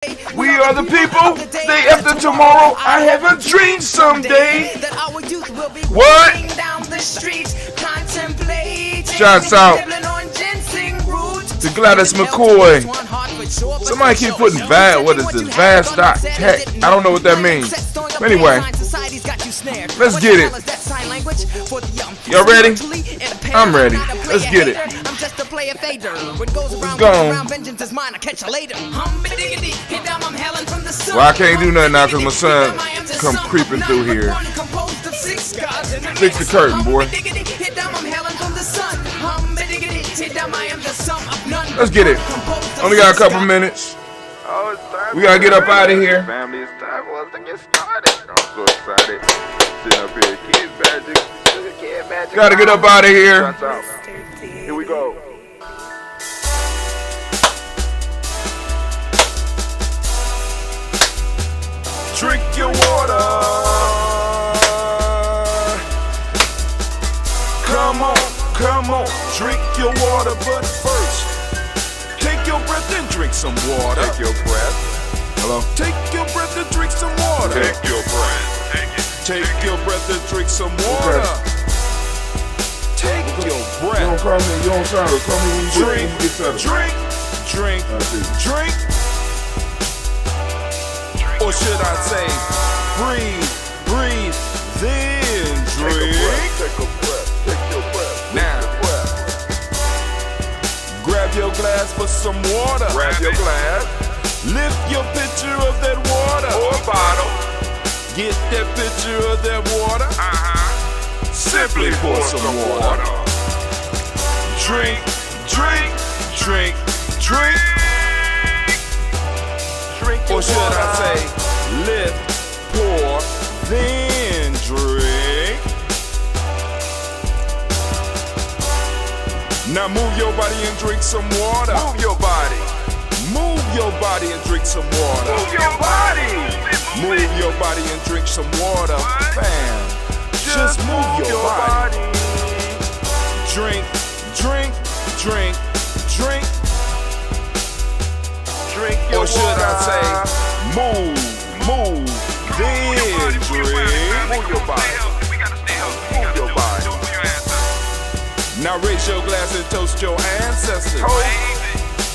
We are the people. Day after tomorrow, I have a dream someday. What? Shouts out to Gladys McCoy. Somebody keep putting what is this? Vast.tech. I don't know what that means. Anyway, let's get it. Y'all ready? I'm ready. Let's get it. Let's go. Well, I can't do nothing now because my son come creeping through here. Fix the curtain, boy. Let's get it. Only got a couple minutes. We gotta get up out of here. Family, it's time for us to get started. I'm so excited. Sitting up here, kids magic. Gotta get up out of here. Here we go. Drink your water. Come on, drink your water, but first, take your breath and drink some water. Take your breath. Hello? Take your breath and drink some water. Take your breath. Take it. Take your breath and drink some water. Take your breath. You don't call me, you don't sound it. Call me when you get settled. Drink. Or should I say, breathe, then drink. Take a breath. Take your breath. Now, grab your glass for some water. Grab your glass. Lift your pitcher of that water. Or a bottle. Get that pitcher of that water. Simply pour some water. Drink. Or should I say, lift, pour, then drink. Now move your body and drink some water. Move your body. Move your body and drink some water. Move your body. Move your body and drink some water. Bam. Just move your body. Drink. Drink your Or should water. I say, move, then drink. Move your body. We gotta stay healthy. Move your body. Move your ass Now raise your glass and toast your ancestors. up.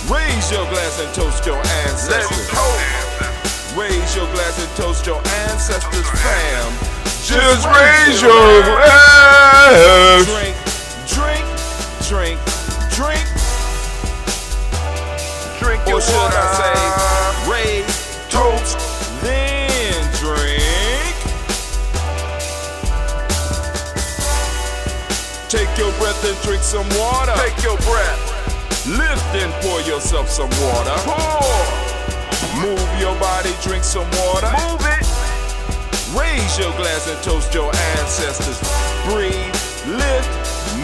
Raise your glass and toast your Let's ancestors. go. Raise your glass and toast your ancestors, fam. Just raise your glass. Drink. Drink your Or should water. I say, raise, toast, then drink. Take your breath and drink some water. Take your breath. Lift and pour yourself some water. Pour. Move your body, drink some water. Move it. Raise your glass and toast your ancestors. Breathe, lift,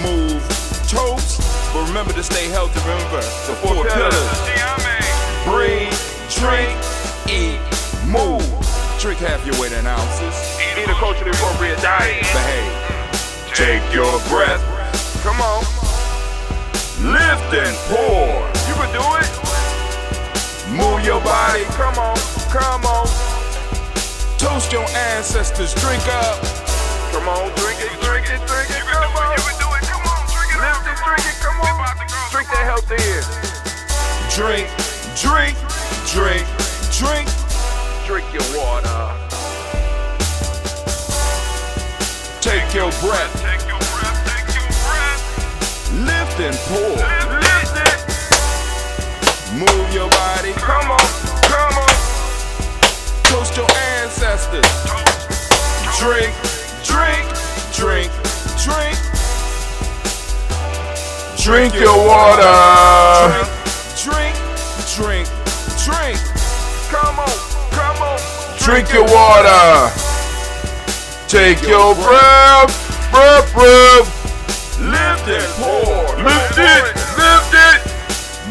move, toast. But remember to stay healthy. Remember the four pillars. Breathe, drink, eat, move. Drink half your weight in ounces. Eat a culturally appropriate diet. Behave. Take your breath. Come on. Lift and pour. You can do it. Move your body. Come on. Toast your ancestors. Drink up. Come on. Drink it. Come on. You can do it. Come on. Drink it. Lift it. Drink it. Come on. Drink that health in. Drink. Drink your water. Take your breath. Take your breath. Lift and pour. Lift it. Move your body. Come on. Toast your ancestors. Drink. Drink your water. Drink. Come on. Drink your water. Take your breath. Lift and pour. Lift it.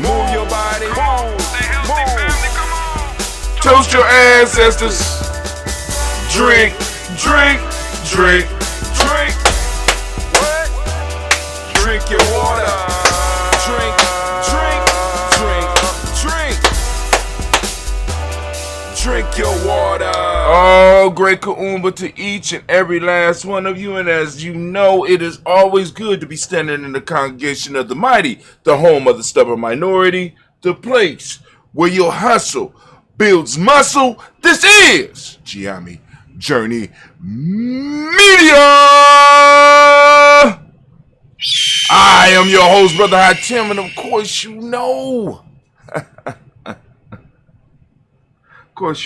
Move your body. Stay healthy, family. Come on. Toast your ancestors. Drink. What? Drink your water. Drink. drink your water. Oh, great Kuumba to each and every last one of you. And as you know, it is always good to be standing in the congregation of the mighty, the home of the stubborn minority, the place where your hustle builds muscle. This is Giami Journey Media. I am your host, Brother High Tim, and of course you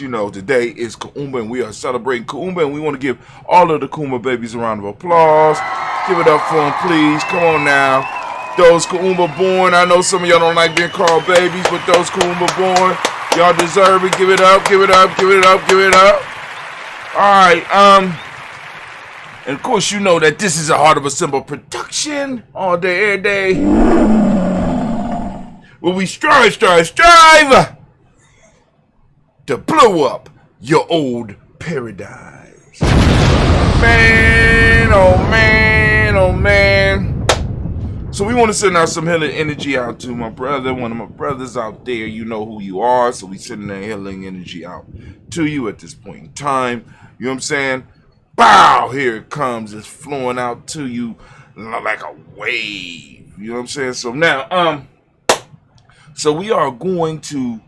know, today is Kuumba, and we are celebrating Kuumba, and we want to give all of the Kuumba babies a round of applause. Give it up for them, please. Come on now. Those Kuumba born, I know some of y'all don't like being called babies, but those Kuumba born, y'all deserve it. Give it up, give it up, give it up, give it up. All right, and of course you know that this is a Heart of a Symbol production all day, every day, where we strive to blow up your old paradise. Man, oh man, oh man. So we want to send out some healing energy out to my brother, one of my brothers out there. You know who you are, so we sending that healing energy out to you at this point in time. You know what I'm saying? Bow, here it comes. It's flowing out to you like a wave. You know what I'm saying? So now, so we are going to,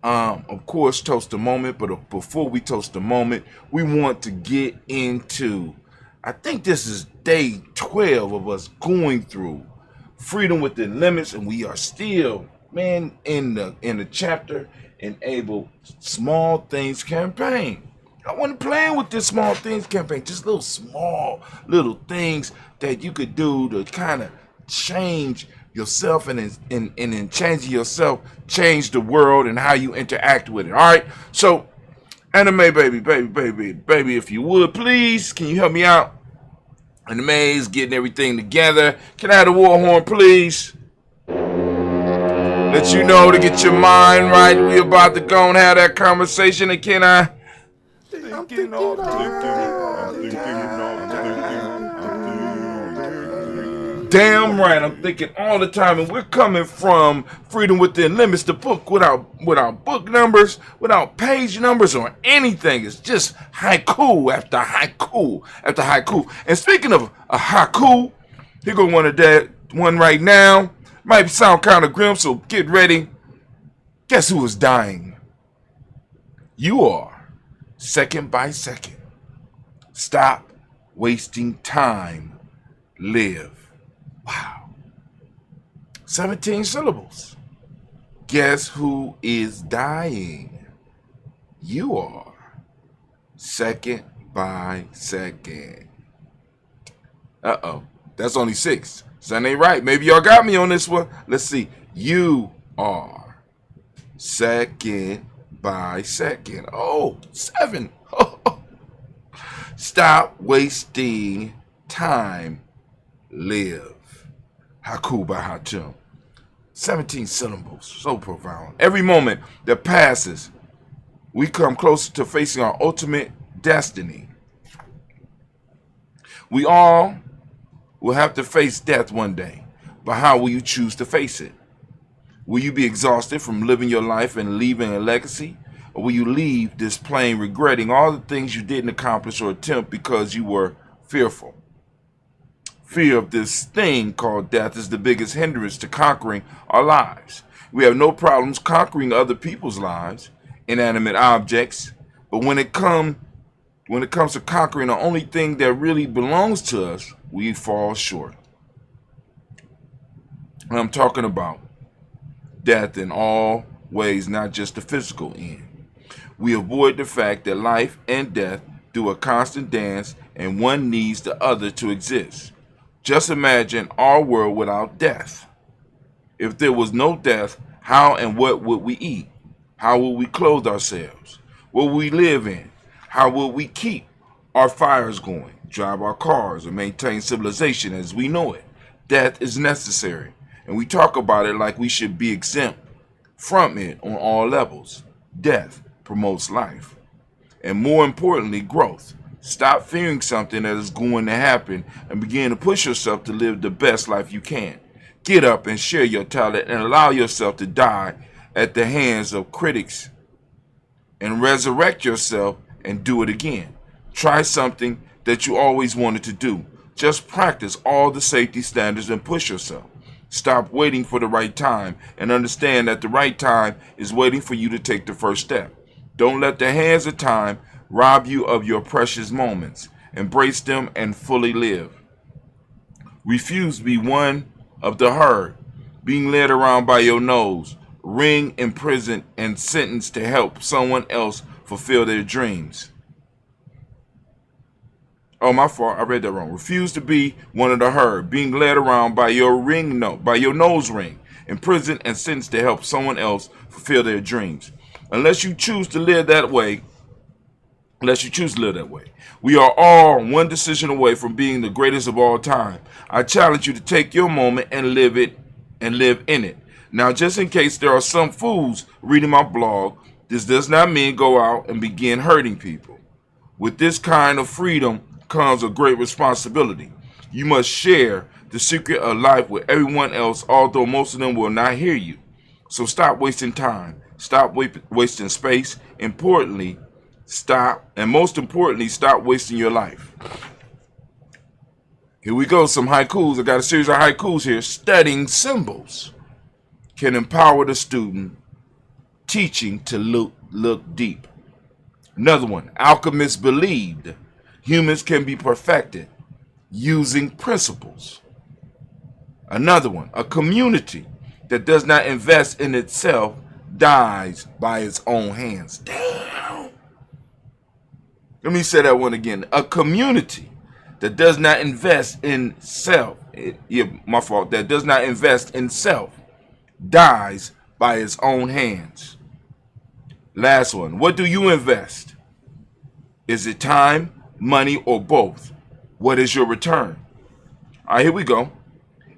of course, toast the moment. But before we toast the moment, we want to get into, I think this is day 12 of us going through Freedom Within Limits, and we are still, man, in the chapter Enable Small Things campaign. I wasn't playing with this small things campaign, just little small little things that you could do to kind of change yourself, and in changing yourself, change the world and how you interact with it. All right, so anime baby, if you would please, can you help me out? Anime is getting everything together. Can I have the war horn, please? Let you know to get your mind right. We about to go and have that conversation, and can I? Damn right, I'm thinking all the time, and we're coming from Freedom Within Limits, the book without book numbers, without page numbers or anything. It's just haiku after haiku after haiku. And speaking of a haiku, here go one right now. Might sound kind of grim, so get ready. Guess who is dying? You are. Second by second. Stop wasting time. Live. Wow. 17 syllables. Guess who is dying? You are. Second by second. Uh-oh. That's only 6. So that ain't right. Maybe y'all got me on this one. Let's see. You are. Second by second. Oh, 7. Stop wasting time. Live. Haiku by Hatim. 17 syllables. So profound. Every moment that passes, we come closer to facing our ultimate destiny. We all will have to face death one day. But how will you choose to face it? Will you be exhausted from living your life and leaving a legacy? Or will you leave this plane regretting all the things you didn't accomplish or attempt because you were fearful? Fear of this thing called death is the biggest hindrance to conquering our lives. We have no problems conquering other people's lives, inanimate objects, but when it comes to conquering the only thing that really belongs to us, we fall short. And I'm talking about death in all ways, not just the physical end. We avoid the fact that life and death do a constant dance, and one needs the other to exist. Just imagine our world without death. If there was no death, how and what would we eat? How would we clothe ourselves? What would we live in? How would we keep our fires going, drive our cars, and maintain civilization as we know it? Death is necessary, and we talk about it like we should be exempt from it on all levels. Death promotes life, and more importantly, growth. Stop fearing something that is going to happen and begin to push yourself to live the best life you can. Get up and share your talent and allow yourself to die at the hands of critics and resurrect yourself and do it again. Try something that you always wanted to do. Just practice all the safety standards and push yourself. Stop waiting for the right time and understand that the right time is waiting for you to take the first step. Don't let the hands of time rob you of your precious moments. Embrace them and fully live. Refuse to be one of the herd, being led around by your nose, ring, imprisoned, and sentenced to help someone else fulfill their dreams. Oh, my fault. I read that wrong. Refuse to be one of the herd, being led around by your nose ring, imprisoned and sentenced to help someone else fulfill their dreams. Unless you choose to live that way, we are all one decision away from being the greatest of all time. I challenge you to take your moment and live it and live in it. Now, just in case there are some fools reading my blog, this does not mean go out and begin hurting people. With this kind of freedom comes a great responsibility. You must share the secret of life with everyone else, although most of them will not hear you. So stop wasting time. Stop wasting space. Most importantly, stop wasting your life. Here we go, some haikus. I got a series of haikus here. Studying symbols can empower the student. Teaching to look deep. Another one. Alchemists believed humans can be perfected using principles. Another one. A community that does not invest in itself dies by its own hands. Damn. Let me say that one again. A community that does not invest in self, that does not invest in self, dies by its own hands. Last one. What do you invest? Is it time, money, or both? What is your return? All right, here we go.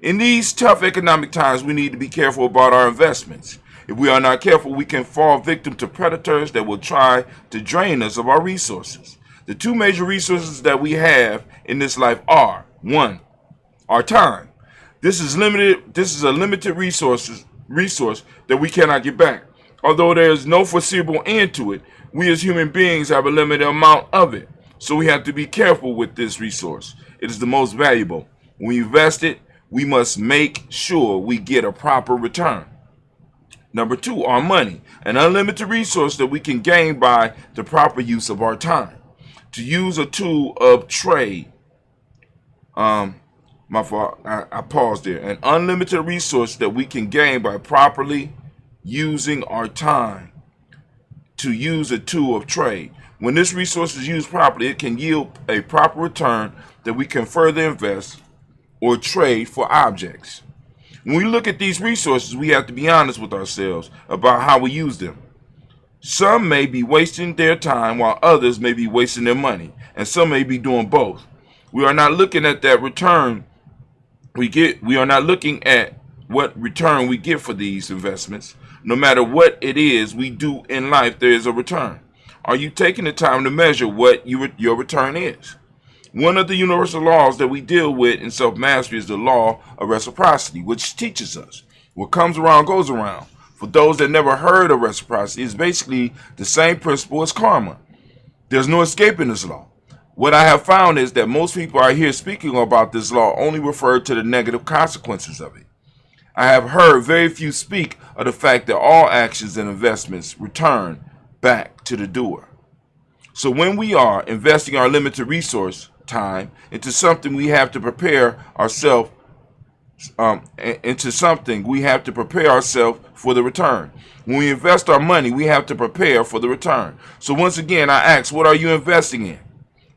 In these tough economic times, we need to be careful about our investments. If we are not careful, we can fall victim to predators that will try to drain us of our resources. The two major resources that we have in this life are, one, our time. This is a limited resource that we cannot get back. Although there is no foreseeable end to it, we as human beings have a limited amount of it. So we have to be careful with this resource. It is the most valuable. When we invest it, we must make sure we get a proper return. Number two, our money, an unlimited resource that we can gain by the proper use of our time. To use a tool of trade, my fault, I paused there. An unlimited resource that we can gain by properly using our time. To use a tool of trade. When this resource is used properly, it can yield a proper return that we can further invest or trade for objects. When we look at these resources, we have to be honest with ourselves about how we use them. Some may be wasting their time while others may be wasting their money, and some may be doing both. We are not looking at that return we get. We are not looking at what return we get for these investments. No matter what it is we do in life, there is a return. Are you taking the time to measure what your return is? One of the universal laws that we deal with in self-mastery is the law of reciprocity, which teaches us what comes around goes around. For those that never heard of reciprocity, it's basically the same principle as karma. There's no escaping this law. What I have found is that most people I hear speaking about this law only refer to the negative consequences of it. I have heard very few speak of the fact that all actions and investments return back to the doer. So when we are investing our limited resource, time, into something we have to prepare ourselves for the return. When we invest our money, we have to prepare for the return. So once again, I ask, what are you investing in?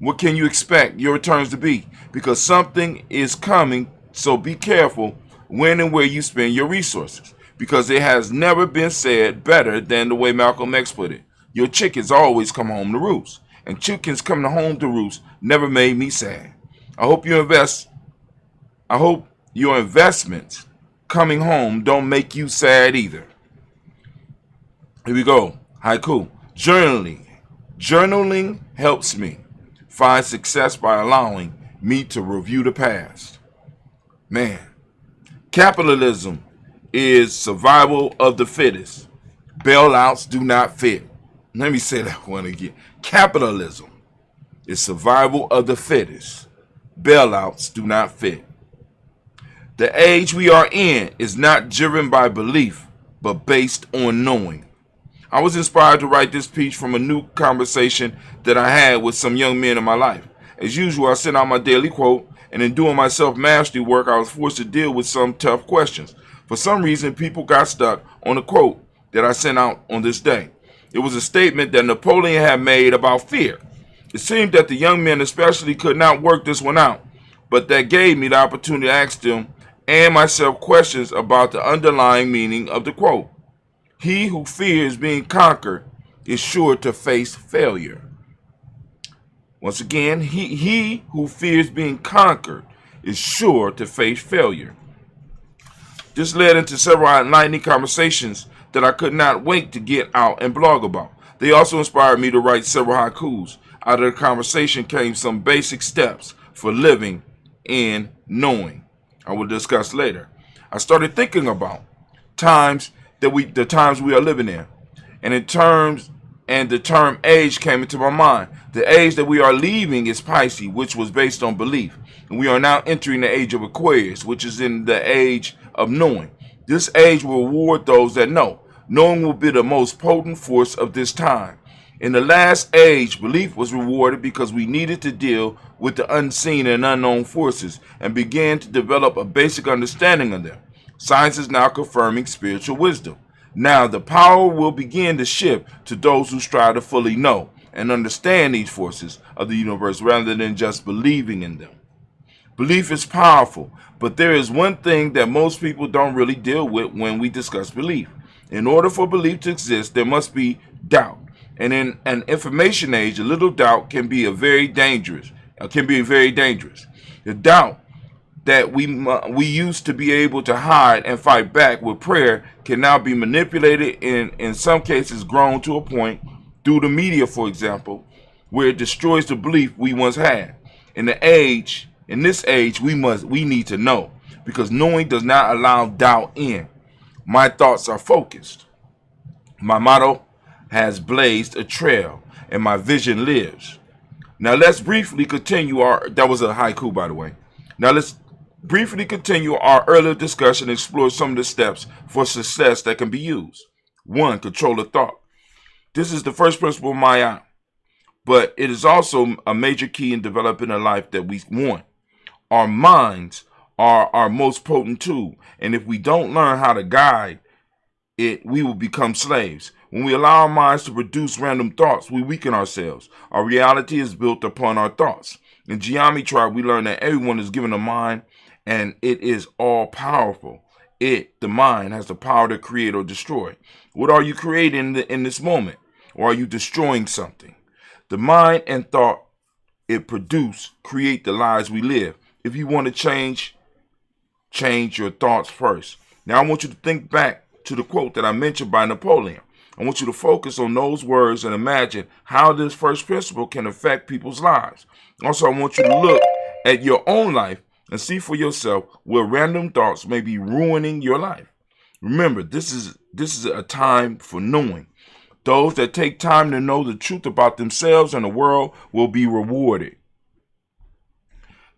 What can you expect your returns to be? Because something is coming, so be careful when and where you spend your resources. Because it has never been said better than the way Malcolm X put it. Your chickens always come home to roost. And chickens coming home to roost never made me sad. I hope your investments coming home don't make you sad either. Here we go. Haiku. Journaling helps me find success by allowing me to review the past. Man, capitalism is survival of the fittest. Bailouts do not fit. Let me say that one again. Capitalism is survival of the fittest. Bailouts do not fit. The age we are in is not driven by belief, but based on knowing. I was inspired to write this piece from a new conversation that I had with some young men in my life. As usual, I sent out my daily quote, and in doing my self-mastery work, I was forced to deal with some tough questions. For some reason, people got stuck on the quote that I sent out on this day. It was a statement that Napoleon had made about fear. It seemed that the young men especially could not work this one out, but that gave me the opportunity to ask them and myself questions about the underlying meaning of the quote. He who fears being conquered is sure to face failure. Once again, he who fears being conquered is sure to face failure. This led into several enlightening conversations that I could not wait to get out and blog about. They also inspired me to write several haikus. Out of the conversation came some basic steps for living and knowing. I will discuss later. I started thinking about the times we are living in, and the term age came into my mind. The age that we are leaving is Pisces, which was based on belief, and we are now entering the age of Aquarius, which is in the age of knowing. This age will reward those that know. Knowing will be the most potent force of this time. In the last age, belief was rewarded because we needed to deal with the unseen and unknown forces and began to develop a basic understanding of them. Science is now confirming spiritual wisdom. Now the power will begin to shift to those who strive to fully know and understand these forces of the universe rather than just believing in them. Belief is powerful, but there is one thing that most people don't really deal with when we discuss belief. In order for belief to exist, there must be doubt. And in an information age, a little doubt can be very dangerous. The doubt that we used to be able to hide and fight back with prayer can now be manipulated and in some cases grown to a point through the media, for example, where it destroys the belief we once had. In this age, we need to know, because knowing does not allow doubt in. My thoughts are focused. My motto has blazed a trail, and my vision lives. Now let's briefly continue that was a haiku, by the way. Now let's briefly continue our earlier discussion and explore some of the steps for success that can be used. 1. Control of thought. This is the first principle of Maya, but it is also a major key in developing a life that we want. Our minds are our most potent tool, and if we don't learn how to guide it, we will become slaves. When we allow our minds to produce random thoughts, we weaken ourselves. Our reality is built upon our thoughts. In geometry, we learn that everyone is given a mind, and it is all powerful. The mind, has the power to create or destroy. What are you creating in this moment? Or are you destroying something? The mind and thought it produce create the lives we live. If you want to change your thoughts first. Now I want you to think back to the quote that I mentioned by Napoleon. I want you to focus on those words and imagine how this first principle can affect people's lives. Also, I want you to look at your own life and see for yourself where random thoughts may be ruining your life. Remember, this is a time for knowing. Those that take time to know the truth about themselves and the world will be rewarded.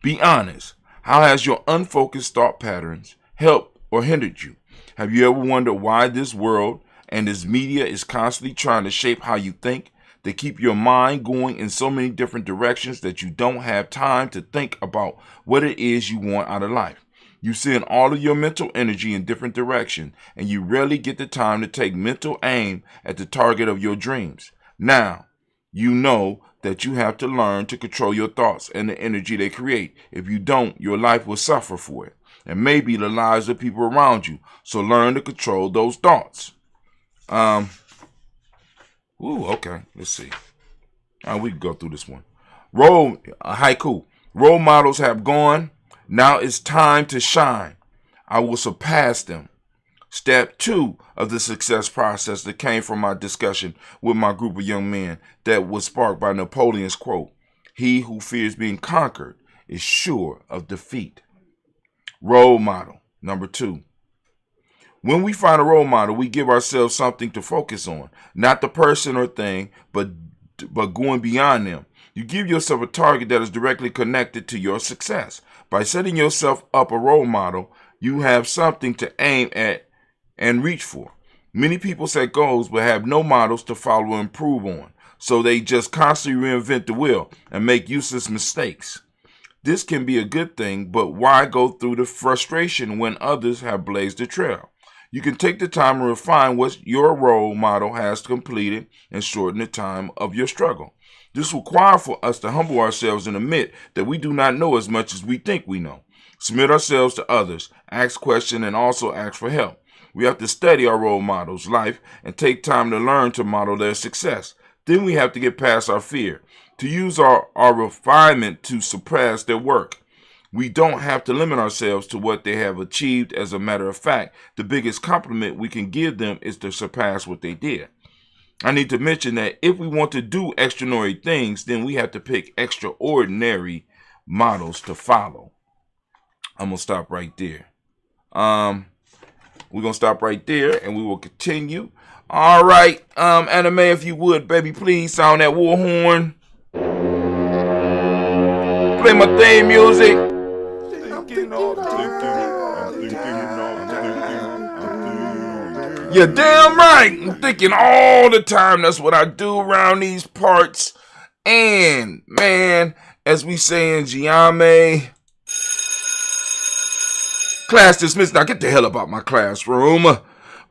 Be honest. How has your unfocused thought patterns helped or hindered you? Have you ever wondered why this world and this media is constantly trying to shape how you think? They keep your mind going in so many different directions that you don't have time to think about what it is you want out of life. You send all of your mental energy in different directions, and you rarely get the time to take mental aim at the target of your dreams. Now, you know that you have to learn to control your thoughts and the energy they create. If you don't, your life will suffer for it, and maybe the lives of people around you. So learn to control those thoughts. Okay. Let's see. We can go through this one. Haiku. Role models have gone. Now it's time to shine. I will surpass them. Step 2 of the success process that came from my discussion with my group of young men that was sparked by Napoleon's quote, "He who fears being conquered is sure of defeat." Role model. Number 2. When we find a role model, we give ourselves something to focus on, not the person or thing, but going beyond them. You give yourself a target that is directly connected to your success. By setting yourself up a role model, you have something to aim at and reach for. Many people set goals but have no models to follow and improve on, so they just constantly reinvent the wheel and make useless mistakes. This can be a good thing, but why go through the frustration when others have blazed the trail? You can take the time and refine what your role model has completed and shorten the time of your struggle. This requires for us to humble ourselves and admit that we do not know as much as we think we know. Submit ourselves to others, ask questions, and also ask for help. We have to study our role models' life and take time to learn to model their success. Then we have to get past our fear, to use our refinement to suppress their work. We don't have to limit ourselves to what they have achieved. As a matter of fact, the biggest compliment we can give them is to surpass what they did. I need to mention that if we want to do extraordinary things, then we have to pick extraordinary models to follow. I'm going to stop right there. We're going to stop right there and we will continue. All right, Anime, if you would, baby, please sound that war horn. Play my theme music. You're damn right. I'm thinking all the time. That's what I do around these parts. And, man, as we say in Giame, class dismissed. Now get the hell up out my classroom. All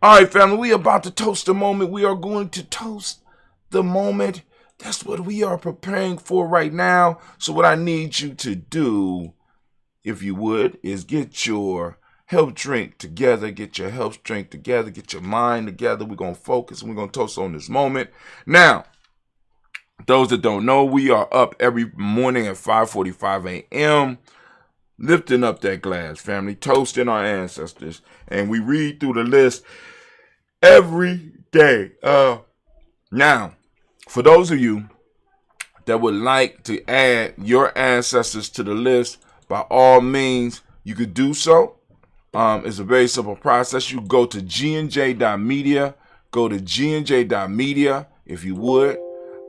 right, family, we about to toast the moment. We are going to toast the moment. That's what we are preparing for right now. So what I need you to do, if you would, is get your health drink together. Get your health drink together. Get your mind together. We're going to focus and we're going to toast on this moment. Now, those that don't know, we are up every morning at 5:45 a.m. lifting up that glass, family, toasting our ancestors. And we read through the list every day. Now, for those of you that would like to add your ancestors to the list, by all means, you could do so. It's a very simple process. You go to gnj.media. Go to gnj.media, if you would.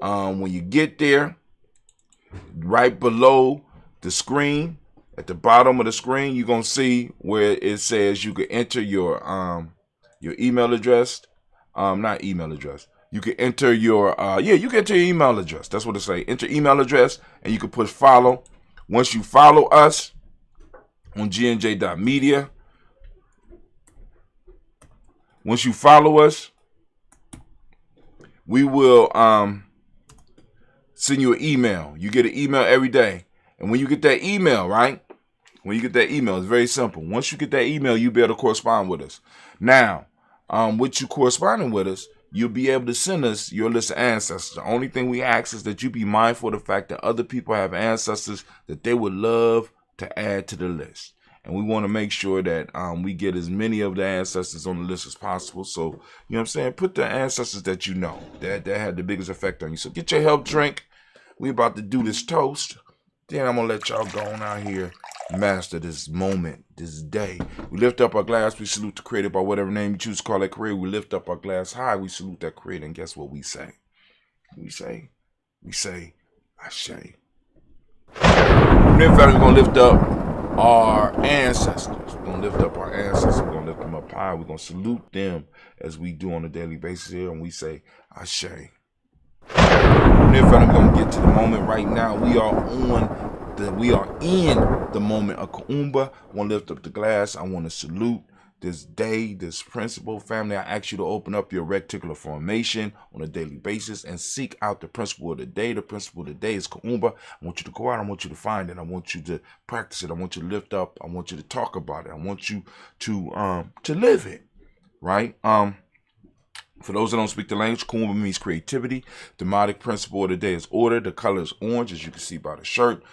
When you get there, right below the screen, at the bottom of the screen, you're going to see where it says you can enter your email address. Not email address. You can enter your, you can enter your email address. That's what it say. Enter email address, and you can push follow. Once you follow us on gnj.media, once you follow us, we will send you an email. You get an email every day. And when you get that email, right? When you get that email, it's very simple. Once you get that email, you'll be able to correspond with us. Now, with you corresponding with us, you'll be able to send us your list of ancestors. The only thing we ask is that you be mindful of the fact that other people have ancestors that they would love to add to the list. And we want to make sure that we get as many of the ancestors on the list as possible. So, you know what I'm saying? Put the ancestors that you know that had the biggest effect on you. So get your health drink. We about to do this toast. Then I'm going to let y'all go on out here, master this moment, this day. We lift up our glass. We salute the creator by whatever name you choose to call that creator. We lift up our glass high. We salute that creator. And guess what we say? We say, Ashe. And then finally, we're going to lift up our ancestors. We're going to lift up our ancestors. We're going to lift them up high. We're going to salute them as we do on a daily basis here. And we say, Ashe. And then finally, we're going to get to the moment right now. We are in the moment of Kuumba. I want to lift up the glass. I want to salute this day, this principle. Family, I ask you to open up your reticular formation on a daily basis and seek out the principle of the day. The principle of the day is Kuumba. I want you to go out. I want you to find it. I want you to practice it. I want you to lift up. I want you to talk about it. I want you to live it, right? For those that don't speak the language, Kuumba means creativity. The demonic principle of the day is order. The color is orange, as you can see by the shirt.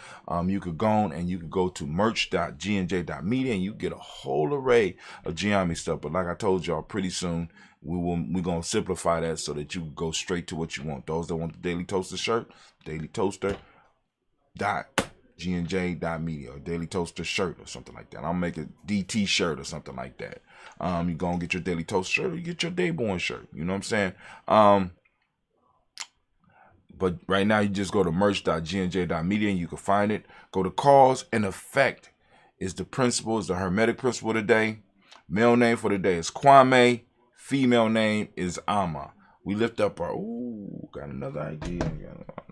You could go on and you could go to merch.gnj.media and you get a whole array of Giami stuff. But like I told y'all, pretty soon we're going to simplify that so that you can go straight to what you want. Those that want the Daily Toaster shirt, dailytoaster.gnj.media, or Daily Toaster shirt or something like that. I'll make a DT shirt or something like that. You go and get your Daily Toast shirt, or you get your Dayborn shirt. You know what I'm saying? But right now, you just go to merch.gnj.media and you can find it. Go to cause and effect is the principle, is the Hermetic principle today. Male name for the day is Kwame. Female name is Ama. We lift up our, got another idea.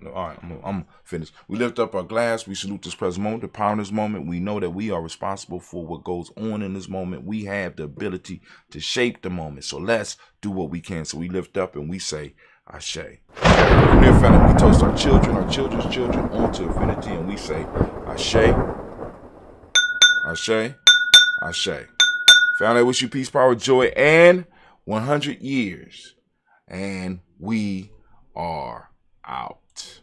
All right, I'm finished. We lift up our glass. We salute this present moment, the power in this moment. We know that we are responsible for what goes on in this moment. We have the ability to shape the moment. So let's do what we can. So we lift up and we say, Ashe. From there, family, we toast our children's children on to infinity, and we say, Ashe, Ashe, Ashe. Family, I wish you peace, power, joy, and 100 years. And we are out.